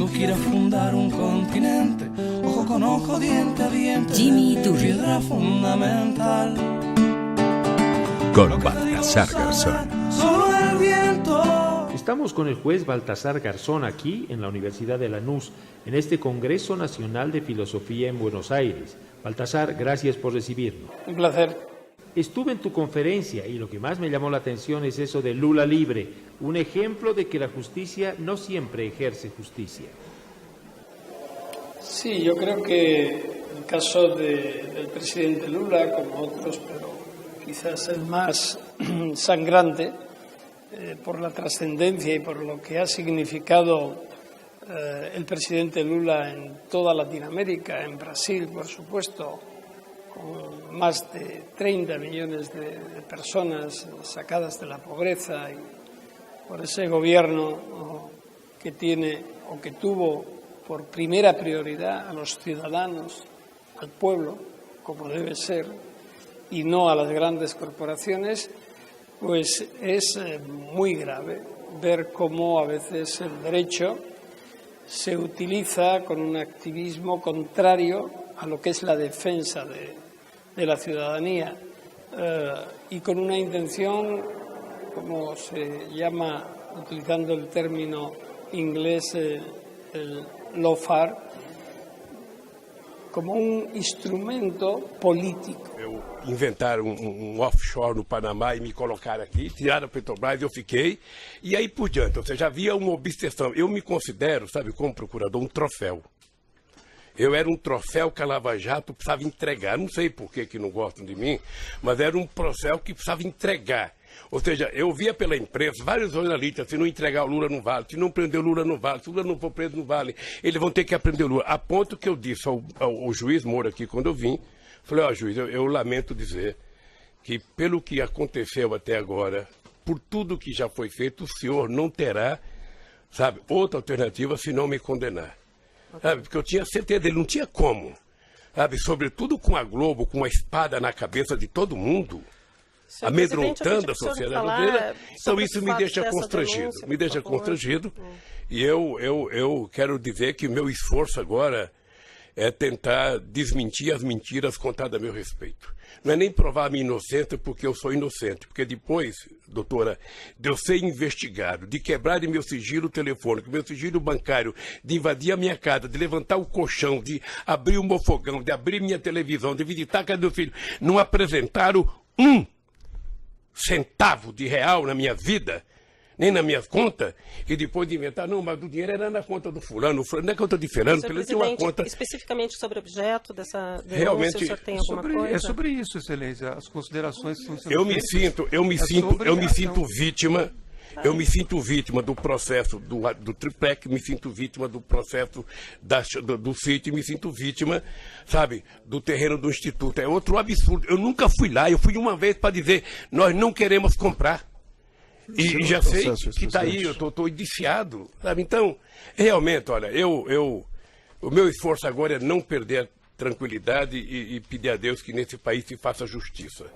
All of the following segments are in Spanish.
Cuando quiera fundar un continente, ojo con ojo, diente a diente, Jimmy Iturri. piedra fundamental. Con Baltasar Garzón. Solo el viento. Estamos con el juez Baltasar Garzón aquí en la Universidad de Lanús, en este Congreso Nacional de Filosofía en Buenos Aires. Baltasar, gracias por recibirnos. Un placer. Estuve en tu conferencia y lo que más me llamó la atención es eso de Lula libre, un ejemplo de que la justicia no siempre ejerce justicia. Sí, yo creo que el caso del presidente Lula, como otros, pero quizás el más sangrante, por la trascendencia y por lo que ha significado el presidente Lula en toda Latinoamérica, en Brasil, por supuesto, con más de 30 millones de personas sacadas de la pobreza, y por ese gobierno que tiene o que tuvo por primera prioridad a los ciudadanos, al pueblo, como debe ser, y no a las grandes corporaciones, pues es muy grave ver cómo a veces el derecho se utiliza con un activismo contrario a lo que es la defensa de la ciudadanía y con una intención, como se llama, utilizando el término inglés, el lawfare, como um instrumento político. Inventaram um offshore no Panamá e me colocaram aqui, tiraram a Petrobras, eu fiquei, e aí por diante. Ou seja, havia uma obsessão. Eu me considero, sabe, como procurador, um troféu. Eu era um troféu que a Lava Jato precisava entregar. Não sei por que não gostam de mim, mas era um troféu que precisava entregar. Ou seja, eu via pela imprensa vários jornalistas, se não entregar o Lula não vale, se não prender o Lula não vale, se o Lula não for preso não vale, eles vão ter que aprender o Lula. A ponto que eu disse ao juiz Moro aqui quando eu vim, falei, juiz, eu lamento dizer que pelo que aconteceu até agora, por tudo que já foi feito, o senhor não terá, sabe, outra alternativa se não me condenar. Sabe, porque eu tinha certeza, ele não tinha como, sabe, sobretudo com a Globo, com a espada na cabeça de todo mundo, amedrontando a sociedade brasileira. Então isso me deixa constrangido, e eu quero dizer que meu esforço agora é tentar desmentir as mentiras contadas a meu respeito. Não é nem provar a minha inocência porque eu sou inocente, porque depois, doutora, de eu ser investigado, de quebrarem meu sigilo telefônico, meu sigilo bancário, de invadir a minha casa, de levantar o colchão, de abrir o meu fogão, de abrir minha televisão, de visitar a casa do meu filho, não apresentaram um centavo de real na minha vida, nem na minha conta, e depois de inventar, não, mas o dinheiro era na conta do fulano, o fulano, não é conta de fulano, ele tinha uma conta... Especificamente sobre o objeto dessa denúncia, realmente, o senhor tem alguma coisa? É sobre isso, excelência, as considerações que estão sendo eu me sinto vítima, eu me sinto vítima do processo do Triplec, me sinto vítima do processo do sítio, me sinto vítima, sabe, do terreno do Instituto. É outro absurdo. Eu nunca fui lá, eu fui uma vez para dizer, nós não queremos comprar. E já sei que está aí, eu estou indiciado, sabe? Então, realmente, olha, o meu esforço agora é não perder a tranquilidade e pedir a Deus que nesse país se faça justiça.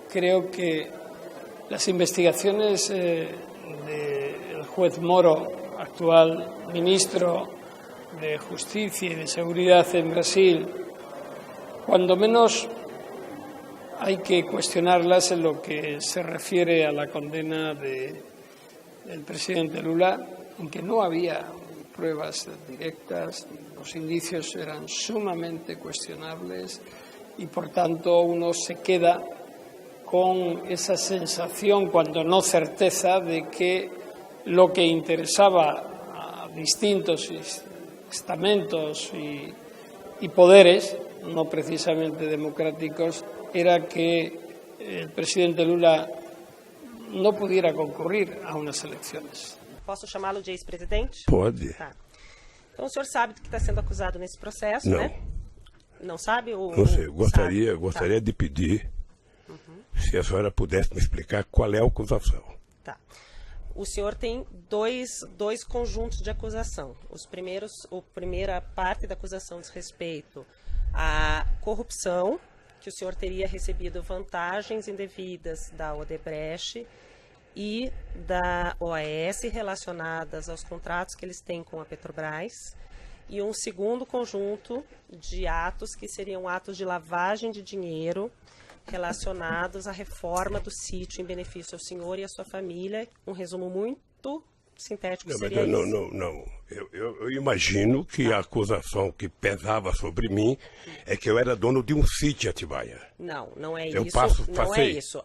Creo que las investigaciones del juez Moro, actual ministro de Justicia y de Seguridad en Brasil, cuando menos hay que cuestionarlas en lo que se refiere a la condena del presidente Lula, en que no había pruebas directas, los indicios eran sumamente cuestionables y por tanto uno se queda con esa sensación, cuando no certeza, de que lo que interesaba a distintos estamentos y poderes, no precisamente democráticos, era que el presidente Lula não pudiera concurrir a umas eleições. Posso chamá-lo de ex-presidente? Pode. Tá. Então o senhor sabe do que está sendo acusado nesse processo, não. Né? Não sabe? Não sei, gostaria de pedir se a senhora pudesse me explicar qual é a acusação. Tá. O senhor tem dois conjuntos de acusação. A primeira parte da acusação diz respeito à corrupção, que o senhor teria recebido vantagens indevidas da Odebrecht e da OAS relacionadas aos contratos que eles têm com a Petrobras, e um segundo conjunto de atos que seriam atos de lavagem de dinheiro relacionados à reforma do sítio em benefício ao senhor e à sua família. Um resumo muito sintético seria isso. Não. Eu imagino que a acusação que pesava sobre mim é que eu era dono de um sítio em Atibaia. Não é Eu isso. passei. Não é isso.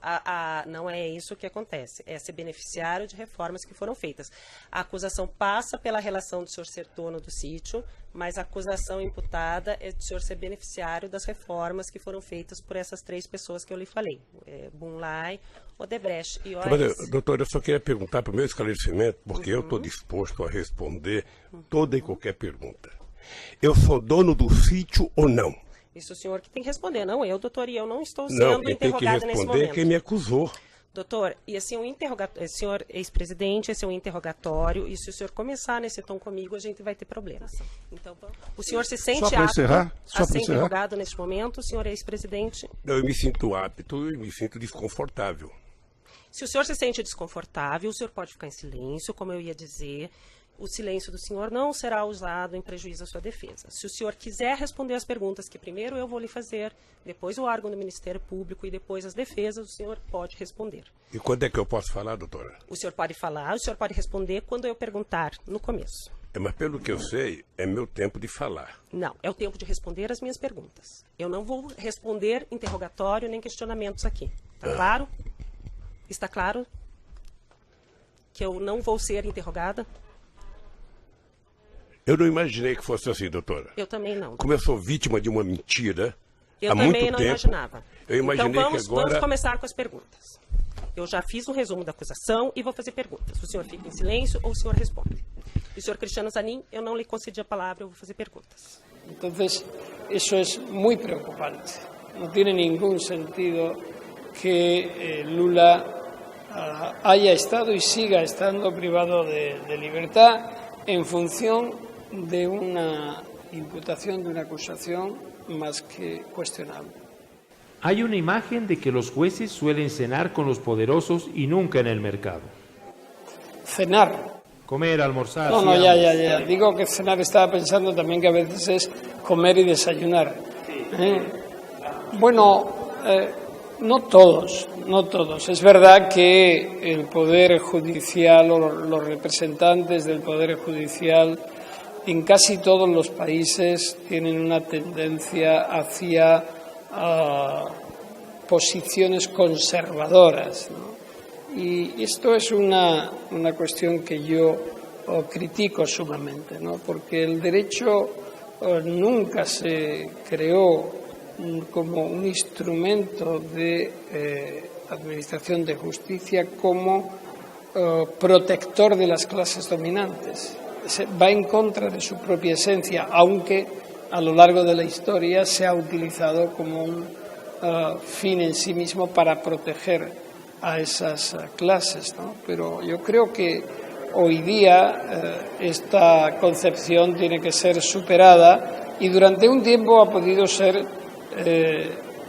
Não é isso que acontece. É ser beneficiário de reformas que foram feitas. A acusação passa pela relação do senhor ser dono do sítio, mas a acusação imputada é do senhor ser beneficiário das reformas que foram feitas por essas 3 pessoas que eu lhe falei. Bunlai, Odebrecht e OAS. Doutor, eu só queria perguntar para o meu esclarecimento, porque eu estou disposto a responder toda e qualquer pergunta. Eu sou dono do sítio ou não? Isso o senhor que tem que responder, não eu, doutor, e eu não estou sendo interrogada nesse momento. Quem tem que responder é quem me acusou. Doutor, e assim, senhor ex-presidente, esse é um interrogatório, e se o senhor começar nesse tom comigo, a gente vai ter problemas. Então, o senhor se sente apto a ser interrogado neste momento, senhor ex-presidente? Eu me sinto apto e me sinto desconfortável. Se o senhor se sente desconfortável, o senhor pode ficar em silêncio, como eu ia dizer. O silêncio do senhor não será usado em prejuízo à sua defesa. Se o senhor quiser responder as perguntas que primeiro eu vou lhe fazer, depois o órgão do Ministério Público e depois as defesas, o senhor pode responder. E quando é que eu posso falar, doutora? O senhor pode falar, o senhor pode responder quando eu perguntar no começo. Mas pelo que eu sei, é meu tempo de falar. Não, é o tempo de responder as minhas perguntas. Eu não vou responder interrogatório nem questionamentos aqui. Está claro? Está claro que eu não vou ser interrogada? Eu não imaginei que fosse assim, doutora. Eu também não. Como eu sou vítima de uma mentira há muito tempo... Eu também não imaginava. Eu imaginei então que agora... vamos começar com as perguntas. Eu já fiz um resumo da acusação e vou fazer perguntas. O senhor fica em silêncio ou o senhor responde? E o senhor Cristiano Zanin, eu não lhe concedi a palavra, eu vou fazer perguntas. Então, isso é muito preocupante. Não tem nenhum sentido que Lula haya estado y siga estando privado de libertad en función de una imputación, de una acusación más que cuestionable. Hay una imagen de que los jueces suelen cenar con los poderosos y nunca en el mercado. Cenar. Comer, almorzar. No, ya. Digo que cenar, estaba pensando también que a veces es comer y desayunar. Bueno, no todos. Es verdad que el Poder Judicial o los representantes del Poder Judicial en casi todos los países tienen una tendencia hacia posiciones conservadoras, ¿no? Y esto es una cuestión que yo critico sumamente, ¿no? Porque el derecho nunca se creó como un instrumento de administración de justicia como protector de las clases dominantes. Va en contra de su propia esencia, aunque a lo largo de la historia se ha utilizado como un fin en sí mismo para proteger a esas clases, ¿no? Pero yo creo que hoy día esta concepción tiene que ser superada y durante un tiempo ha podido ser,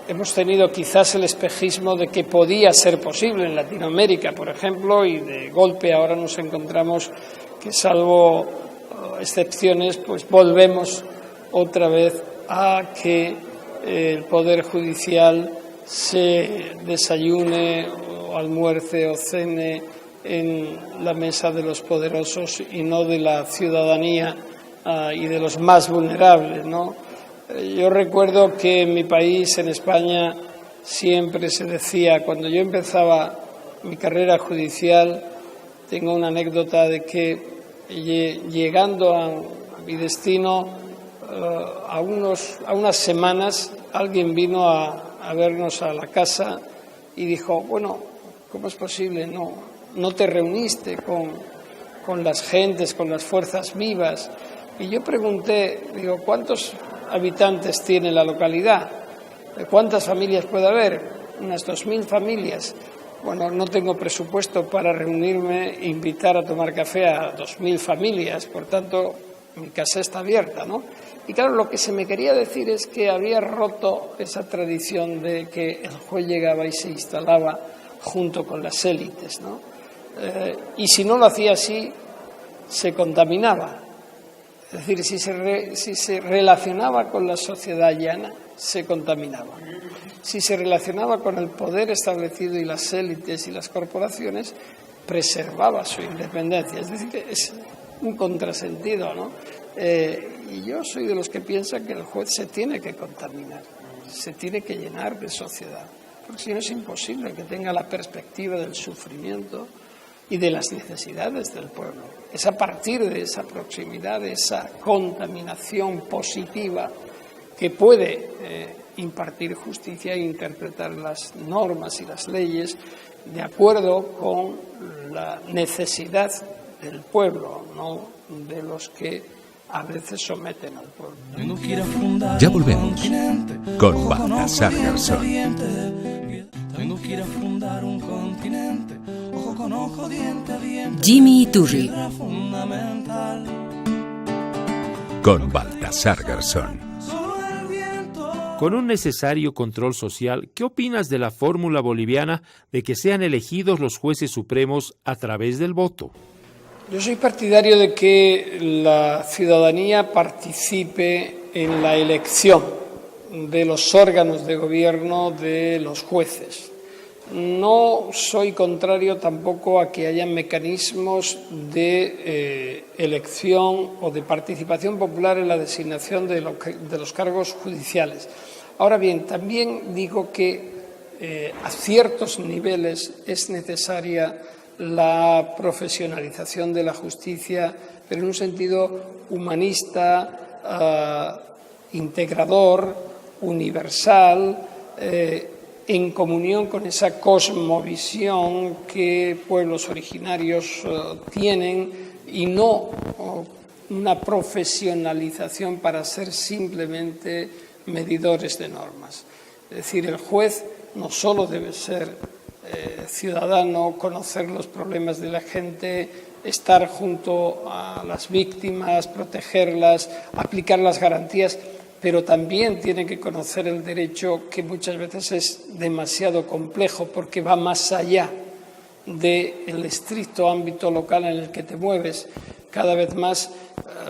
hemos tenido quizás el espejismo de que podía ser posible en Latinoamérica, por ejemplo, y de golpe ahora nos encontramos que salvo excepciones, pues volvemos otra vez a que el Poder Judicial se desayune o almuerce o cene en la mesa de los poderosos y no de la ciudadanía y de los más vulnerables, ¿no? Yo recuerdo que en mi país, en España, siempre se decía, cuando yo empezaba mi carrera judicial, tengo una anécdota de que llegando a mi destino, a unas semanas, alguien vino a vernos a la casa y dijo, bueno, ¿cómo es posible? No te reuniste con las gentes, con las fuerzas vivas. Y yo pregunté, digo, ¿cuántos habitantes tiene la localidad? ¿Cuántas familias puede haber? Unas 2.000 familias. Bueno, no tengo presupuesto para reunirme e invitar a tomar café a 2.000 familias, por tanto, mi casa está abierta, ¿no? Y claro, lo que se me quería decir es que había roto esa tradición de que el juez llegaba y se instalaba junto con las élites, ¿no? y si no lo hacía así, se contaminaba. Es decir, si se relacionaba con la sociedad llana, se contaminaba. Si se relacionaba con el poder establecido y las élites y las corporaciones, preservaba su independencia. Es decir, que es un contrasentido, ¿no? Y yo soy de los que piensan que el juez se tiene que contaminar, se tiene que llenar de sociedad, porque si no es imposible que tenga la perspectiva del sufrimiento y de las necesidades del pueblo. Es a partir de esa proximidad, de esa contaminación positiva, que puede impartir justicia e interpretar las normas y las leyes de acuerdo con la necesidad del pueblo, no de los que a veces someten al pueblo. Ya volvemos con Baltasar Garzón. Tengo que ir a fundar un continente, ojo con ojo, diente a diente. Jimmy Iturri. Con Baltasar Garzón. Con un necesario control social, ¿qué opinas de la fórmula boliviana de que sean elegidos los jueces supremos a través del voto? Yo soy partidario de que la ciudadanía participe en la elección de los órganos de gobierno de los jueces. No soy contrario tampoco a que haya mecanismos de elección o de participación popular en la designación de los cargos judiciales. Ahora bien, también digo que a ciertos niveles es necesaria la profesionalización de la justicia, pero en un sentido humanista, integrador, universal, en comunión con esa cosmovisión que pueblos originarios tienen, y no una profesionalización para ser simplemente medidores de normas. Es decir, el juez no solo debe ser ciudadano, conocer los problemas de la gente, estar junto a las víctimas, protegerlas, aplicar las garantías, pero también tiene que conocer el derecho, que muchas veces es demasiado complejo porque va más allá del estricto ámbito local en el que te mueves. Cada vez más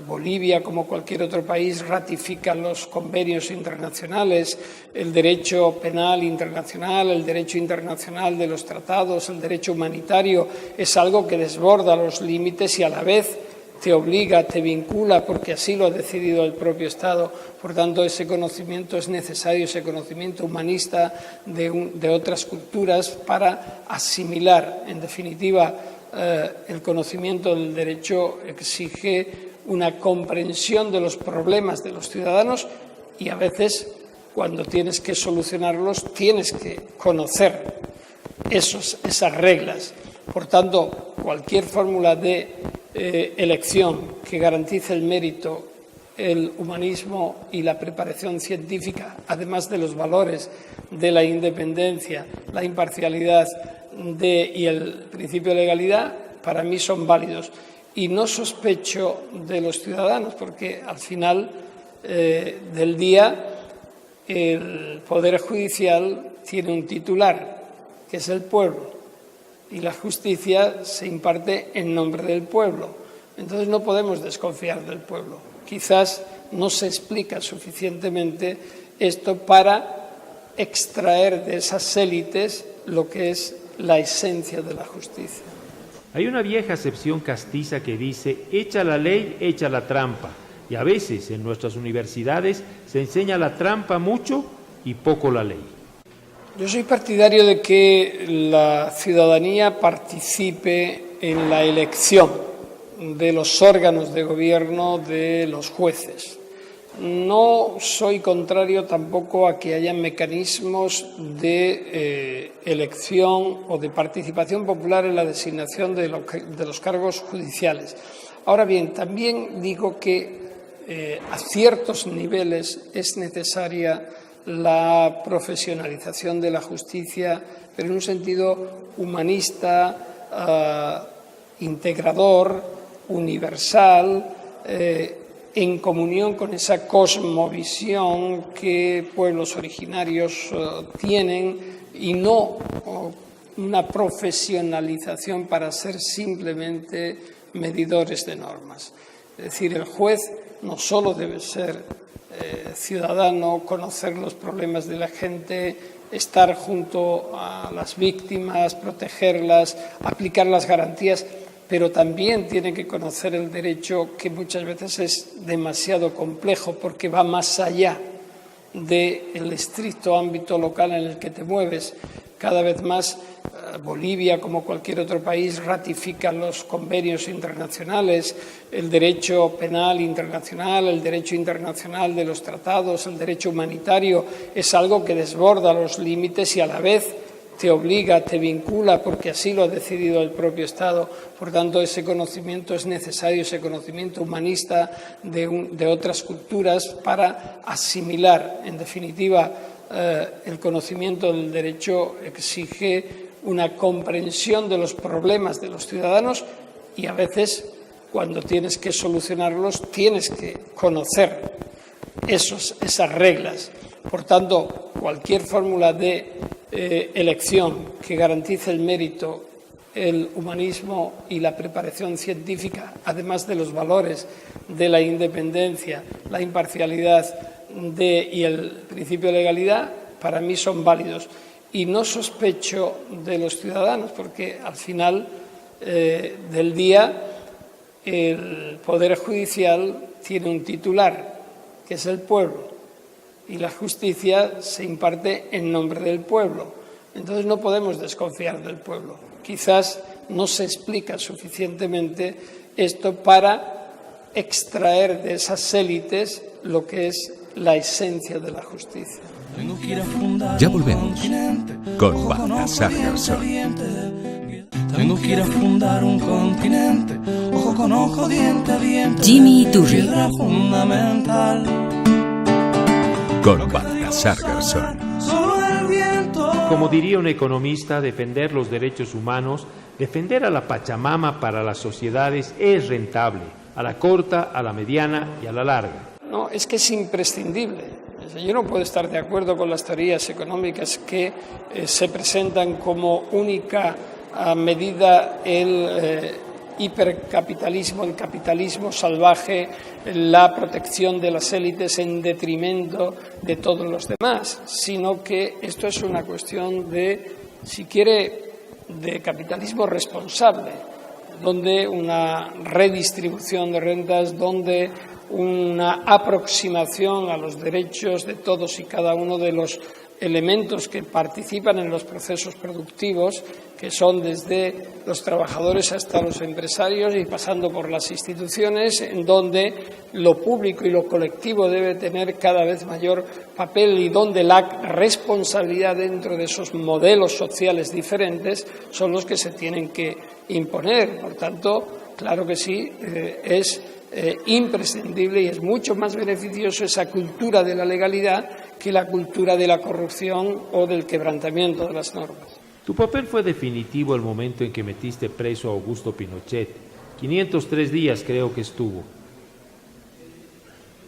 Bolivia, como cualquier otro país, ratifica los convenios internacionales, el derecho penal internacional, el derecho internacional de los tratados, el derecho humanitario. Es algo que desborda los límites y a la vez te obliga, te vincula, porque así lo ha decidido el propio Estado. Por tanto, ese conocimiento es necesario, ese conocimiento humanista de otras culturas para asimilar. En definitiva, el conocimiento del derecho exige una comprensión de los problemas de los ciudadanos y a veces, cuando tienes que solucionarlos, tienes que conocer esas reglas. Por tanto, cualquier fórmula de elección que garantice el mérito, el humanismo y la preparación científica, además de los valores de la independencia, la imparcialidad y el principio de legalidad, para mí son válidos. Y no sospecho de los ciudadanos, porque al final del día el Poder Judicial tiene un titular, que es el pueblo, y la justicia se imparte en nombre del pueblo. Entonces no podemos desconfiar del pueblo. Quizás no se explica suficientemente esto para extraer de esas élites lo que es la esencia de la justicia. Hay una vieja acepción castiza que dice: echa la ley, echa la trampa. Y a veces en nuestras universidades se enseña la trampa mucho y poco la ley. Yo soy partidario de que la ciudadanía participe en la elección de los órganos de gobierno de los jueces. No soy contrario tampoco a que haya mecanismos de elección o de participación popular en la designación de los cargos judiciales. Ahora bien, también digo que a ciertos niveles es necesaria la profesionalización de la justicia, pero en un sentido humanista, integrador, universal, en comunión con esa cosmovisión que pueblos originarios tienen, y no una profesionalización para ser simplemente medidores de normas. Es decir, el juez no solo debe ser ciudadano, conocer los problemas de la gente, estar junto a las víctimas, protegerlas, aplicar las garantías, pero también tiene que conocer el derecho, que muchas veces es demasiado complejo porque va más allá del estricto ámbito local en el que te mueves. Cada vez más Bolivia, como cualquier otro país, ratifica los convenios internacionales, el derecho penal internacional, el derecho internacional de los tratados, el derecho humanitario. Es algo que desborda los límites y a la vez te obliga, te vincula, porque así lo ha decidido el propio Estado. Por tanto, ese conocimiento es necesario, ese conocimiento humanista de otras culturas para asimilar. En definitiva, el conocimiento del derecho exige una comprensión de los problemas de los ciudadanos y a veces, cuando tienes que solucionarlos, tienes que conocer esas reglas. Por tanto, cualquier fórmula de elección que garantice el mérito, el humanismo y la preparación científica, además de los valores de la independencia, la imparcialidad y el principio de legalidad, para mí son válidos. Y no sospecho de los ciudadanos, porque al final del día el Poder Judicial tiene un titular, que es el pueblo, y la justicia se imparte en nombre del pueblo. Entonces no podemos desconfiar del pueblo. Quizás no se explica suficientemente esto para extraer de esas élites lo que es la esencia de la justicia. Ya volvemos con Baltasar Garzón. Tengo que ir a fundar un continente, ojo con ojo, diente a diente. Jimmy Iturri. Piedra fundamental. Con Baltasar Garzón. Solo el viento. Como diría un economista, defender los derechos humanos, defender a la Pachamama para las sociedades es rentable, a la corta, a la mediana y a la larga. No, es que es imprescindible. Yo no puedo estar de acuerdo con las teorías económicas que se presentan como única medida el hipercapitalismo, el capitalismo salvaje, la protección de las élites en detrimento de todos los demás, sino que esto es una cuestión de, si quiere, de capitalismo responsable, donde una redistribución de rentas, donde una aproximación a los derechos de todos y cada uno de los elementos que participan en los procesos productivos, que son desde los trabajadores hasta los empresarios y pasando por las instituciones, en donde lo público y lo colectivo debe tener cada vez mayor papel y donde la responsabilidad dentro de esos modelos sociales diferentes son los que se tienen que imponer. Por tanto, claro que sí, es imprescindible y es mucho más beneficioso esa cultura de la legalidad que la cultura de la corrupción o del quebrantamiento de las normas. Tu papel fue definitivo el momento en que metiste preso a Augusto Pinochet. 503 días creo que estuvo.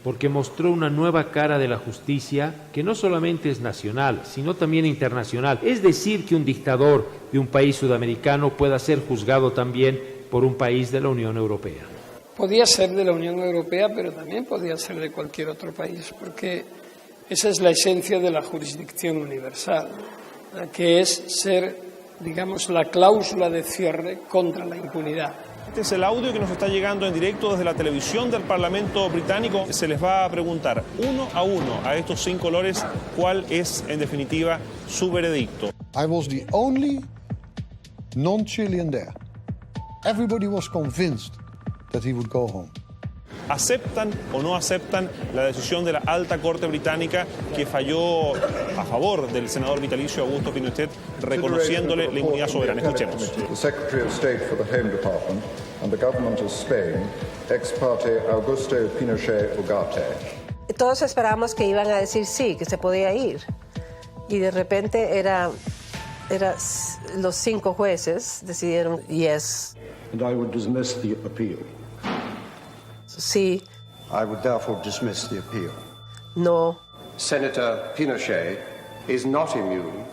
Porque mostró una nueva cara de la justicia que no solamente es nacional, sino también internacional. Es decir, que un dictador de un país sudamericano pueda ser juzgado también por un país de la Unión Europea. Podía ser de la Unión Europea, pero también podía ser de cualquier otro país, porque esa es la esencia de la jurisdicción universal, que es ser, digamos, la cláusula de cierre contra la impunidad. Este es el audio que nos está llegando en directo desde la televisión del Parlamento británico. Se les va a preguntar uno a estos 5 lores cuál es, en definitiva, su veredicto. I was the only non-Chilean there. Everybody was convinced that he would go home. ¿Aceptan o no aceptan la decisión de la alta corte británica que falló a favor del senador vitalicio Augusto Pinochet, reconociéndole la inmunidad soberana? Escuchemos. The Secretary of State for the Home Department and the Government of Spain, ex parte Augusto Pinochet Ugarte. Todos esperábamos que iban a decir sí, que se podía ir. Y de repente los 5 jueces decidieron yes. And I would dismiss the appeal. Sí. I would therefore dismiss the appeal. No. Senator Pinochet is not immune.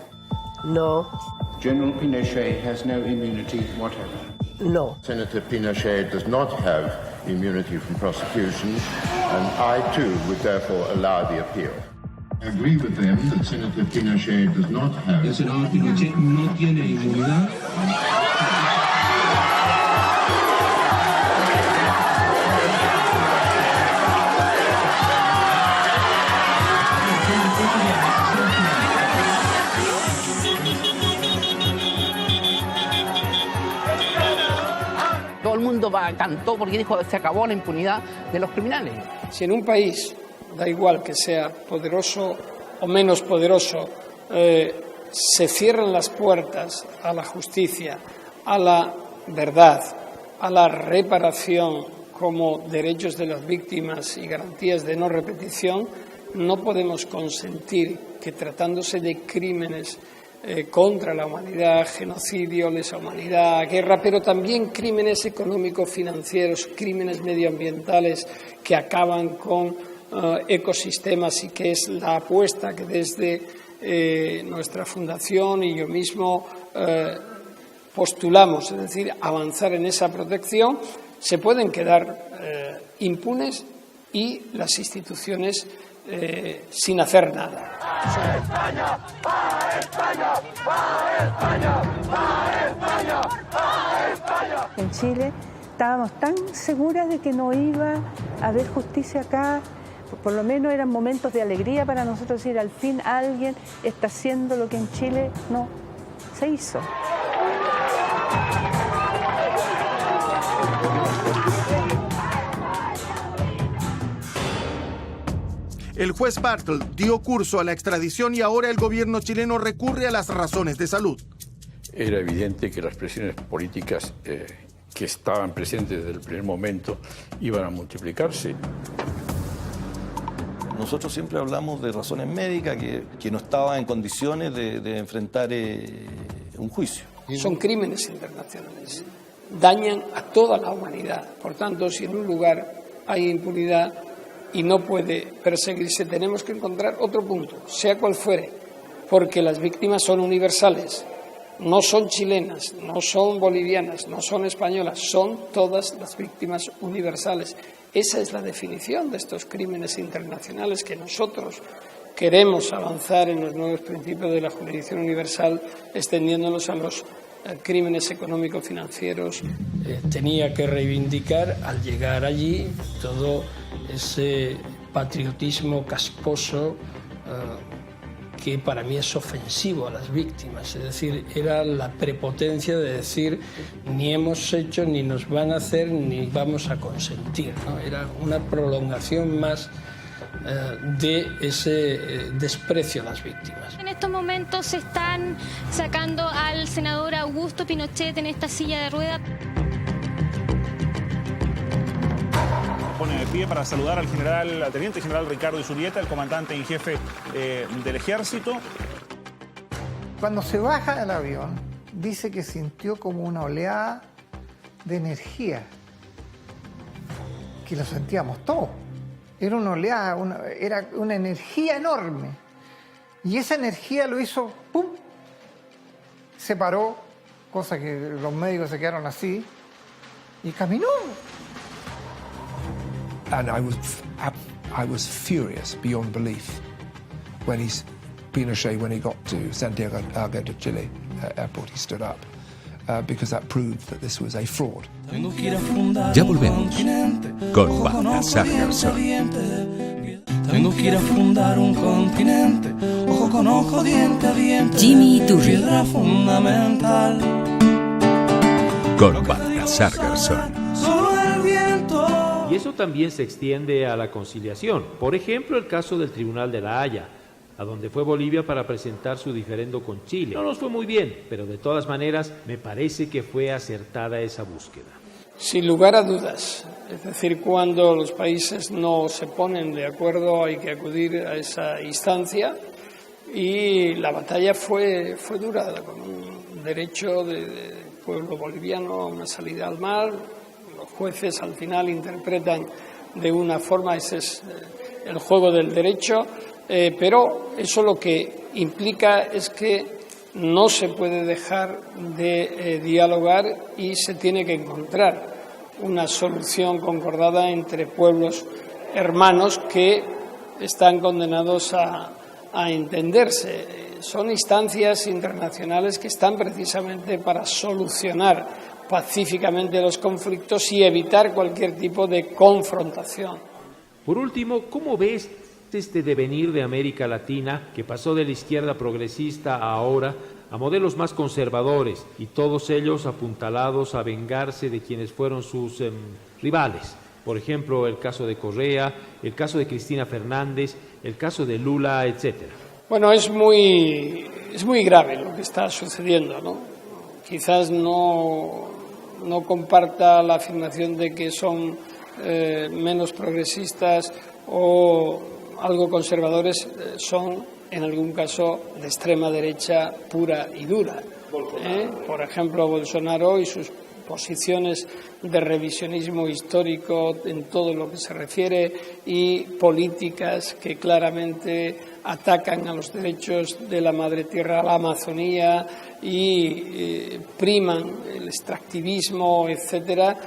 No. General Pinochet has no immunity whatever. No. Senator Pinochet does not have immunity from prosecution, and I too would therefore allow the appeal. I agree with them that Senator Pinochet does not have. El senador Pinochet no tiene inmunidad. Todo el mundo cantó porque dijo que se acabó la impunidad de los criminales. Si en un país, da igual que sea poderoso o menos poderoso, se cierran las puertas a la justicia, a la verdad, a la reparación como derechos de las víctimas y garantías de no repetición, no podemos consentir que, tratándose de crímenes contra la humanidad, genocidio, lesa humanidad, guerra, pero también crímenes económico-financieros, crímenes medioambientales que acaban con ecosistemas, y que es la apuesta que desde nuestra fundación y yo mismo postulamos, es decir, avanzar en esa protección, se pueden quedar impunes y las instituciones sin hacer nada. ¡Va España! ¡Va España! ¡Va España! ¡Va España! ¡Va España! En Chile estábamos tan seguras de que no iba a haber justicia acá. Por lo menos eran momentos de alegría para nosotros, decir, al fin alguien está haciendo lo que en Chile no se hizo. El juez Bartle dio curso a la extradición y ahora el gobierno chileno recurre a las razones de salud. Era evidente que las presiones políticas que estaban presentes desde el primer momento iban a multiplicarse. Nosotros siempre hablamos de razones médicas, que no estaba en condiciones de enfrentar un juicio. Son crímenes internacionales, dañan a toda la humanidad. Por tanto, si en un lugar hay impunidad y no puede perseguirse, tenemos que encontrar otro punto, sea cual fuere, porque las víctimas son universales, no son chilenas, no son bolivianas, no son españolas, son todas las víctimas universales. Esa es la definición de estos crímenes internacionales que nosotros queremos avanzar en los nuevos principios de la jurisdicción universal, extendiéndolos a los crímenes económico-financieros. Tenía que reivindicar al llegar allí todo ese patriotismo casposo que para mí es ofensivo a las víctimas. Es decir, era la prepotencia de decir ni hemos hecho, ni nos van a hacer, ni vamos a consentir, ¿no? Era una prolongación más de ese desprecio a las víctimas. En estos momentos se están sacando al senador Augusto Pinochet en esta silla de ruedas. Pone de pie para saludar al teniente general Ricardo Isurieta, el comandante en jefe del ejército. Cuando se baja del avión, dice que sintió como una oleada de energía, que lo sentíamos todos. Era una oleada, era una energía enorme. Y esa energía lo hizo, ¡pum!, se paró, cosa que los médicos se quedaron así, y caminó. And I was furious beyond belief when Pinochet, when he got to Santiago de Chile airport, he stood up because that proved that this was a fraud. Ya volvemos con Baltasar Garzón. Tengo que ir a fundar un continente, ojo con ojo, diente a diente. Jimmy Iturri. Piedra fundamental. Con Baltasar Garzón. Y eso también se extiende a la conciliación. Por ejemplo, el caso del Tribunal de la Haya, a donde fue Bolivia para presentar su diferendo con Chile. No nos fue muy bien, pero de todas maneras me parece que fue acertada esa búsqueda. Sin lugar a dudas. Es decir, cuando los países no se ponen de acuerdo hay que acudir a esa instancia, y la batalla fue dura, con un derecho del pueblo boliviano a una salida al mar. Los jueces al final interpretan de una forma, ese es el juego del derecho, pero eso lo que implica es que no se puede dejar de dialogar y se tiene que encontrar una solución concordada entre pueblos hermanos que están condenados a entenderse. Son instancias internacionales que están precisamente para solucionar pacíficamente los conflictos y evitar cualquier tipo de confrontación. Por último, ¿cómo ves este devenir de América Latina que pasó de la izquierda progresista a ahora a modelos más conservadores y todos ellos apuntalados a vengarse de quienes fueron sus rivales? Por ejemplo, el caso de Correa, el caso de Cristina Fernández, el caso de Lula, etcétera. Bueno, es muy grave lo que está sucediendo, ¿no? Quizás no comparta la afirmación de que son menos progresistas o algo conservadores, son en algún caso de extrema derecha pura y dura. Por ejemplo, Bolsonaro y sus posiciones de revisionismo histórico en todo lo que se refiere y políticas que claramente atacan a los derechos de la madre tierra, a la Amazonía y priman el extractivismo, etcétera,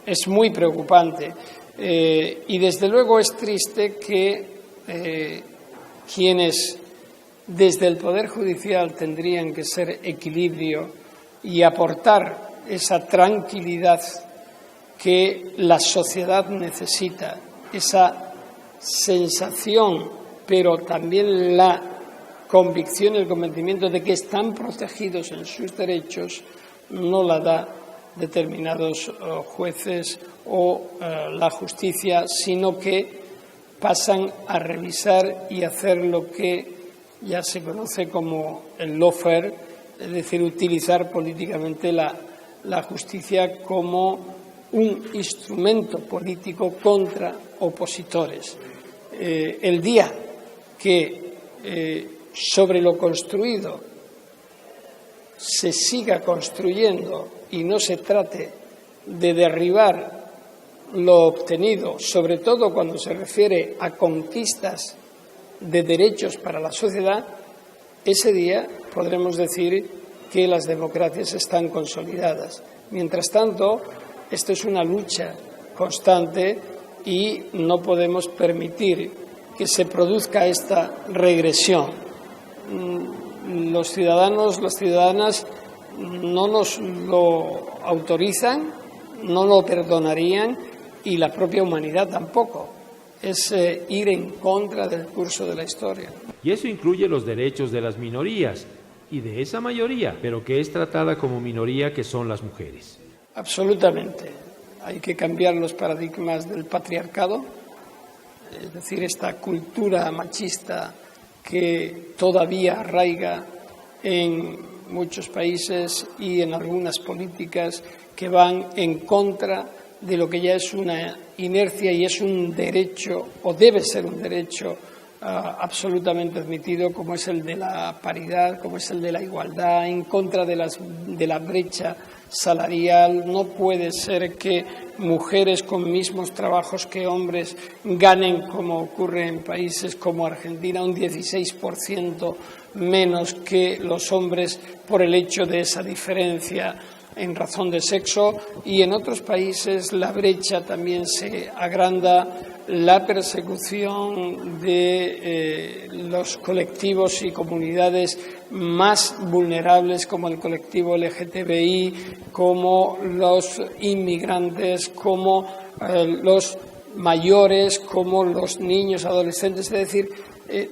es muy preocupante. Y desde luego es triste que quienes desde el Poder Judicial tendrían que ser equilibrio y aportar esa tranquilidad que la sociedad necesita, esa sensación, pero también la convicción y el convencimiento de que están protegidos en sus derechos, no la da determinados jueces o la justicia, sino que pasan a revisar y hacer lo que ya se conoce como el lawfare, es decir, utilizar políticamente la justicia como un instrumento político contra opositores. El día que sobre lo construido se siga construyendo y no se trate de derribar lo obtenido, sobre todo cuando se refiere a conquistas de derechos para la sociedad, ese día podremos decir que las democracias están consolidadas. Mientras tanto, esto es una lucha constante y no podemos permitir que se produzca esta regresión. Los ciudadanos, las ciudadanas no nos lo autorizan, no lo perdonarían y la propia humanidad tampoco. Es ir en contra del curso de la historia. Y eso incluye los derechos de las minorías y de esa mayoría, pero que es tratada como minoría, que son las mujeres. Absolutamente. Hay que cambiar los paradigmas del patriarcado, es decir, esta cultura machista que todavía arraiga en muchos países y en algunas políticas que van en contra de lo que ya es una inercia y es un derecho, o debe ser un derecho absolutamente admitido, como es el de la paridad, como es el de la igualdad, en contra de la brecha salarial. No puede ser que mujeres con mismos trabajos que hombres ganen, como ocurre en países como Argentina, un 16% menos que los hombres por el hecho de esa diferencia en razón de sexo, y en otros países la brecha también se agranda, la persecución de los colectivos y comunidades más vulnerables como el colectivo LGTBI, como los inmigrantes, como los mayores, como los niños, adolescentes. Es decir,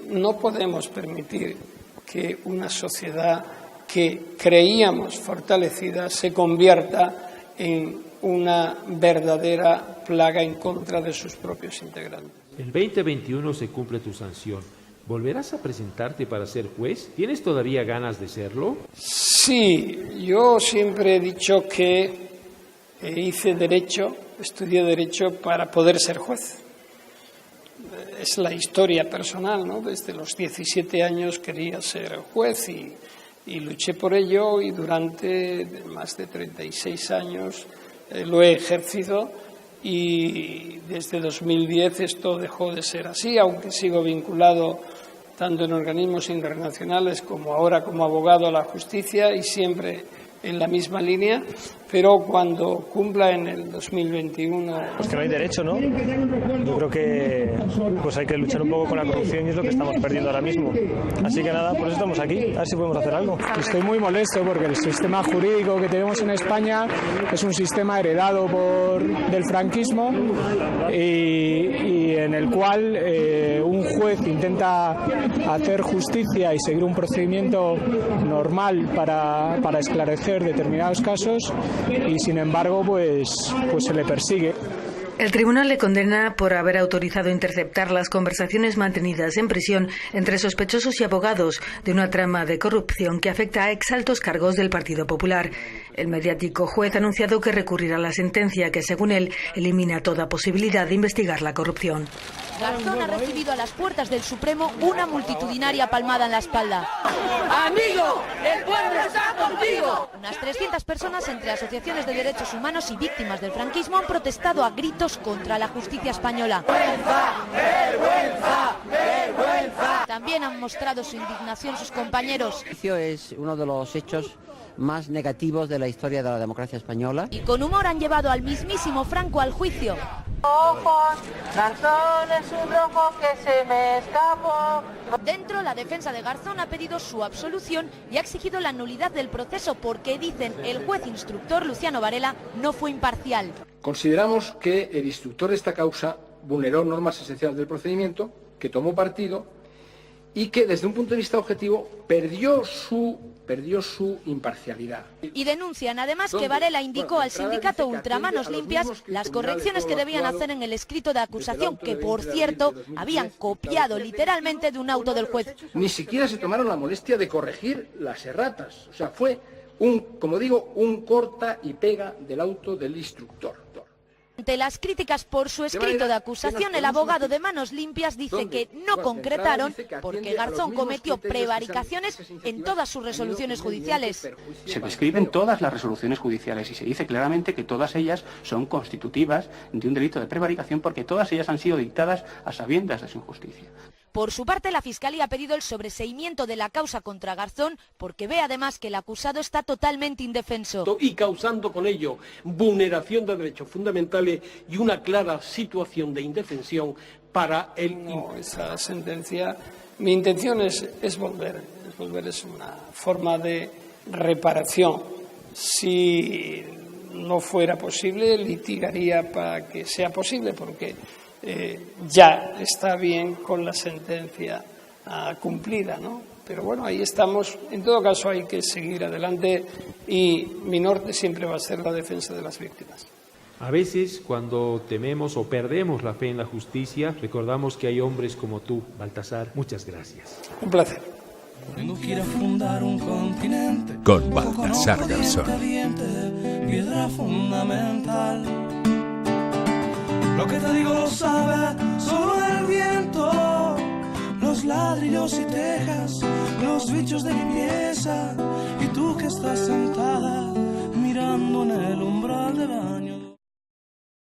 no podemos permitir que una sociedad que creíamos fortalecida se convierta en una verdadera plaga en contra de sus propios integrantes. El 2021 se cumple tu sanción. ¿Volverás a presentarte para ser juez? ¿Tienes todavía ganas de serlo? Sí, yo siempre he dicho que hice Derecho, estudié Derecho para poder ser juez. Es la historia personal, ¿no? Desde los 17 años quería ser juez y luché por ello, y durante más de 36 años lo he ejercido, y desde 2010 esto dejó de ser así, aunque sigo vinculado tanto en organismos internacionales como ahora como abogado a la justicia y siempre en la misma línea, pero cuando cumpla en el 2021... Pues que no hay derecho, ¿no? Yo creo que pues hay que luchar un poco con la corrupción y es lo que estamos perdiendo ahora mismo. Así que nada, por eso estamos aquí, a ver si podemos hacer algo. Estoy muy molesto porque el sistema jurídico que tenemos en España es un sistema heredado del franquismo y en el cual un juez intenta hacer justicia y seguir un procedimiento normal para esclarecer determinados casos y sin embargo pues se le persigue. El tribunal le condena por haber autorizado interceptar las conversaciones mantenidas en prisión entre sospechosos y abogados de una trama de corrupción que afecta a exaltos cargos del Partido Popular. El mediático juez ha anunciado que recurrirá a la sentencia que, según él, elimina toda posibilidad de investigar la corrupción. Garzón ha recibido a las puertas del Supremo una multitudinaria palmada en la espalda. ¡Amigo! ¡El pueblo está contigo! Unas 300 personas entre asociaciones de derechos humanos y víctimas del franquismo han protestado a gritos contra la justicia española. ¡Vergüenza! ¡Vergüenza! ¡Vergüenza! También han mostrado su indignación sus compañeros. El juicio es uno de los hechos más negativos de la historia de la democracia española. Y con humor han llevado al mismísimo Franco al juicio. Ojos, Garzón es un rojo que se me escapó. Dentro, la defensa de Garzón ha pedido su absolución y ha exigido la nulidad del proceso porque, dicen, el juez instructor Luciano Varela no fue imparcial. Consideramos que el instructor de esta causa vulneró normas esenciales del procedimiento, que tomó partido y que desde un punto de vista objetivo perdió su imparcialidad. Y denuncian además que Varela indicó al sindicato Ultramanos Limpias las correcciones que debían hacer en el escrito de acusación, que por cierto habían copiado literalmente de un auto del juez. Ni siquiera se tomaron la molestia de corregir las erratas, o sea, fue como digo, un corta y pega del auto del instructor. Ante las críticas por su escrito de acusación, el abogado de Manos Limpias dice que no concretaron porque Garzón cometió prevaricaciones en todas sus resoluciones judiciales. Se describen todas las resoluciones judiciales y se dice claramente que todas ellas son constitutivas de un delito de prevaricación porque todas ellas han sido dictadas a sabiendas de su injusticia. Por su parte, la Fiscalía ha pedido el sobreseimiento de la causa contra Garzón porque ve además que el acusado está totalmente indefenso. Y causando con ello vulneración de derechos fundamentales y una clara situación de indefensión para el... No, esa sentencia, mi intención es volver. Es una forma de reparación. Si no fuera posible, litigaría para que sea posible porque... ya está bien con la sentencia cumplida, ¿no? Pero bueno, ahí estamos. En todo caso hay que seguir adelante y mi norte siempre va a ser la defensa de las víctimas. A veces, cuando tememos o perdemos la fe en la justicia, recordamos que hay hombres como tú, Baltasar. Muchas gracias. Un placer. Tengo que ir a fundar un continente con Baltasar Garzón. Piedra fundamental. Lo que te digo lo sabe solo el viento, los ladrillos y tejas, los bichos de limpieza y tú que estás sentada mirando en el umbral de baño.